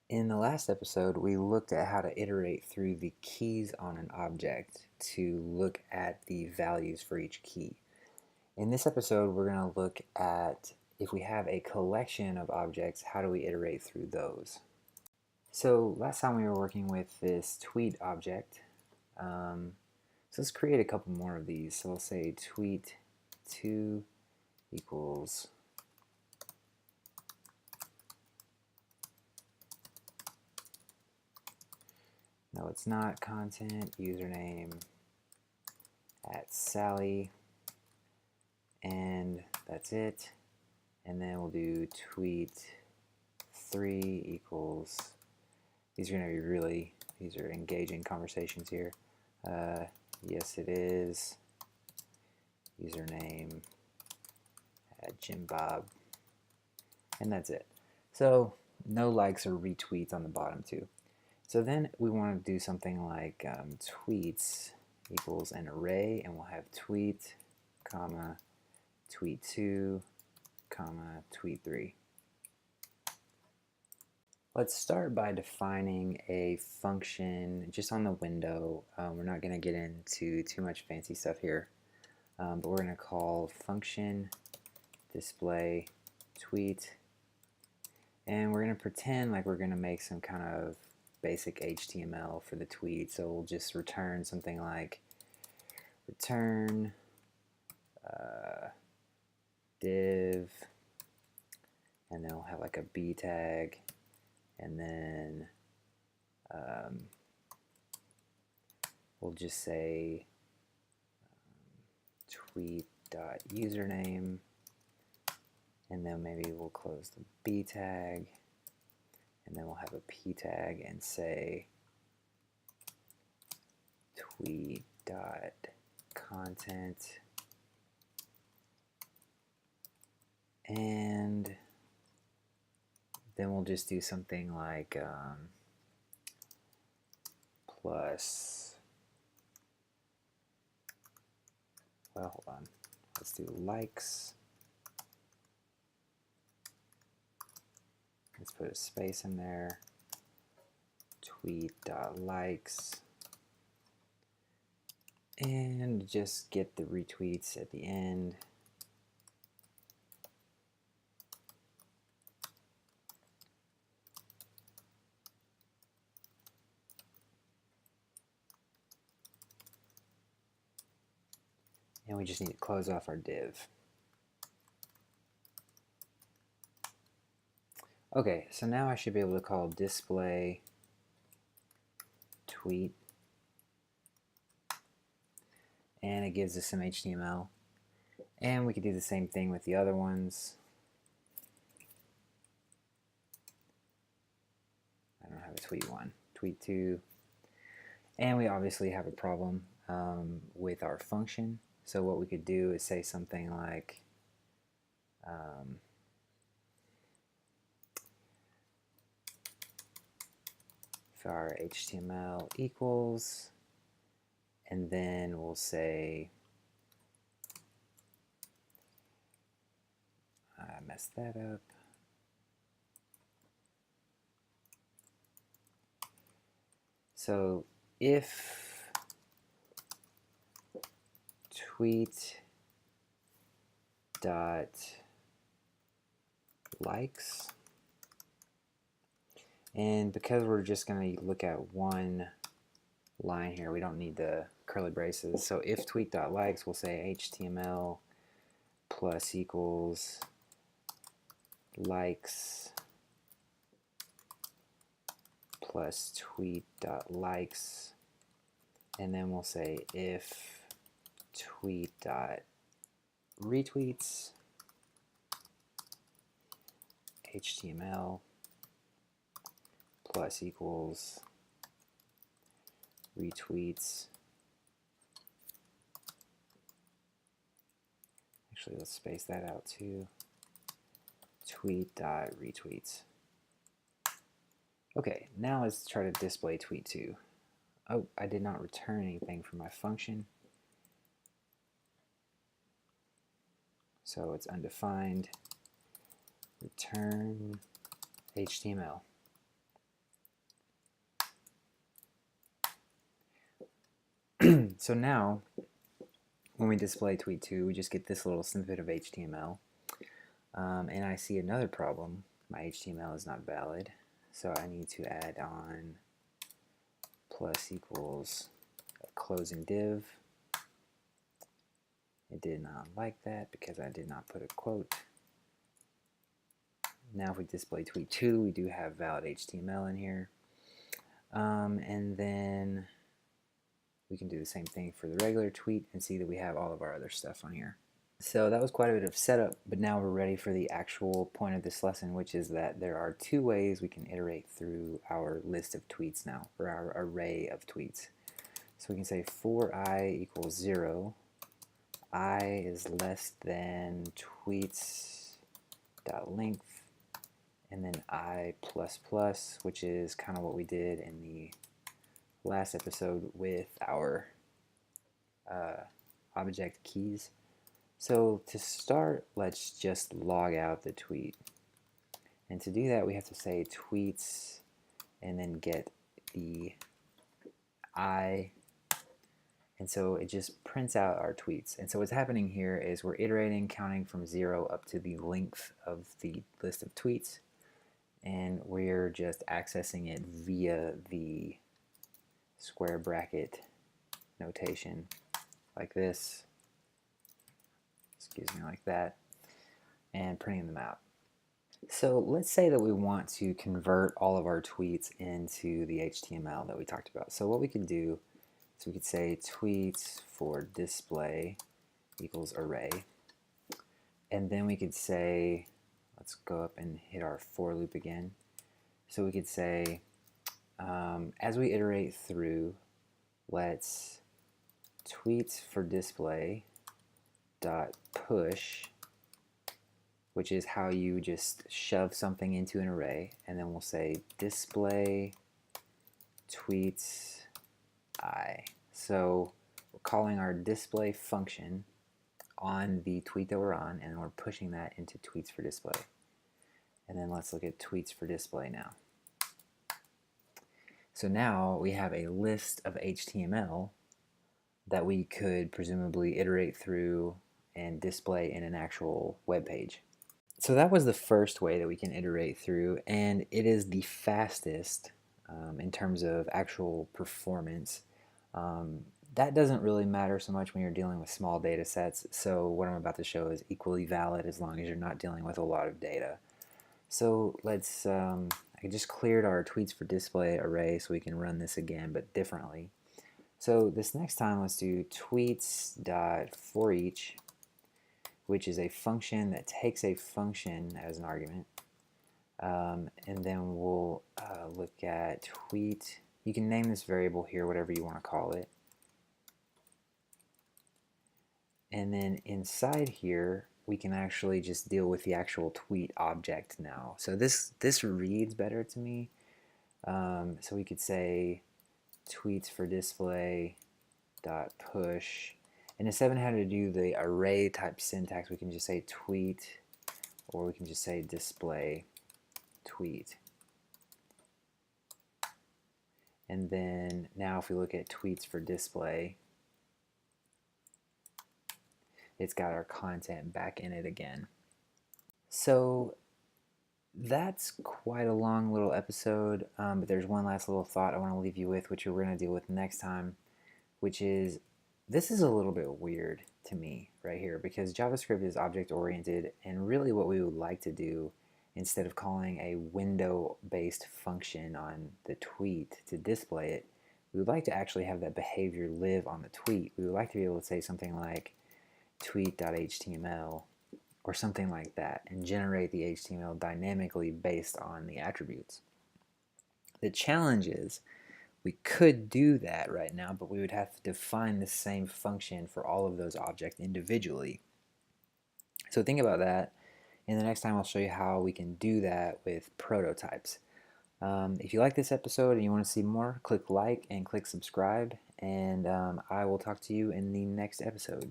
In the last episode, we looked at how to iterate through the keys on an object to look at the values for each key. In this episode, we're going to look at if we have a collection of objects, how do we iterate through those? So last time we were working with this tweet object. So let's create a couple more of these. So we'll say tweet2 equals no, it's not content username at Sally, and that's it. And then we'll do tweet3 equals, these are going to be these are engaging conversations here. Yes it is, username at Jimbob, and that's it. So no likes or retweets on the bottom too. So then we want to do something like tweets equals an array, and we'll have tweet, comma, tweet2, comma, tweet3. Let's start by defining a function just on the window. We're not going to get into too much fancy stuff here, but we're going to call function display tweet, and we're going to pretend like we're going to make some kind of basic HTML for the tweet. So we'll just return something like return div, and then we'll have like a b tag, and then we'll just say tweet.username, and then maybe we'll close the b tag, and then we'll have a p tag and say tweet.content, and then we'll just do something like plus, well, hold on, let's do likes. Let's put a space in there, tweet.likes, and just get the retweets at the end. And we just need to close off our div. Okay, so now I should be able to call display tweet, and it gives us some HTML. And we could do the same thing with the other ones. I don't have a tweet1, tweet2, and we obviously have a problem with our function. So what we could do is say something like if our HTML equals, and then we'll say, I messed that up. So if tweet dot likes, and because we're just going to look at one line here, we don't need the curly braces. So if tweet.likes, we'll say HTML plus equals likes plus tweet.likes, and then we'll say if tweet.retweets, HTML plus equals retweets. Actually, let's space that out too. Tweet.retweets. Okay, now let's try to display tweet2. Oh, I did not return anything from my function. So it's undefined. Return HTML. So now, when we display tweet 2, we just get this little snippet of HTML. And I see another problem. My HTML is not valid. So I need to add on plus equals a closing div. It did not like that because I did not put a quote. Now if we display tweet 2, we do have valid HTML in here. And then we can do the same thing for the regular tweet and see that we have all of our other stuff on here. So that was quite a bit of setup, but now we're ready for the actual point of this lesson, which is that there are two ways we can iterate through our list of tweets now, or our array of tweets. So we can say for I equals 0, I is less than tweets.length, and then I plus plus, which is kind of what we did in the last episode with our object keys. So to start, let's just log out the tweet. And to do that, we have to say tweets and then get the I. And so it just prints out our tweets. And so what's happening here is we're iterating, counting from 0 up to the length of the list of tweets. And we're just accessing it via the square bracket notation like this. Excuse me, like that, and printing them out. So let's say that we want to convert all of our tweets into the HTML that we talked about. So what we could do is we could say tweets for display equals array, and then we could say, let's go up and hit our for loop again. So we could say, as we iterate through, let's tweets for display dot push, which is how you just shove something into an array, and then we'll say display tweets I. So we're calling our display function on the tweet that we're on, and we're pushing that into tweets for display. And then let's look at tweets for display now. So now we have a list of HTML that we could presumably iterate through and display in an actual web page. So that was the first way that we can iterate through, and it is the fastest in terms of actual performance. That doesn't really matter so much when you're dealing with small data sets, so what I'm about to show is equally valid as long as you're not dealing with a lot of data. So let's, I just cleared our tweets for display array so we can run this again, but differently. So this next time, let's do tweets.forEach, which is a function that takes a function as an argument. And then we'll look at tweet. You can name this variable here, whatever you want to call it. And then inside here, we can actually just deal with the actual tweet object now. So this reads better to me. So we could say tweets for display dot push, and instead of having to do the array type syntax, we can just say tweet, or we can just say display tweet. And then now if we look at tweets for display, it's got our content back in it again. So that's quite a long little episode, but there's one last little thought I want to leave you with, which we're going to deal with next time, which is, this is a little bit weird to me right here, because JavaScript is object-oriented, and really what we would like to do, instead of calling a window-based function on the tweet to display it, we would like to actually have that behavior live on the tweet. We would like to be able to say something like tweet.html or something like that, and generate the HTML dynamically based on the attributes. The challenge is, we could do that right now, but we would have to define the same function for all of those objects individually. So think about that, and the next time I'll show you how we can do that with prototypes. If you like this episode and you want to see more, click like and click subscribe, and I will talk to you in the next episode.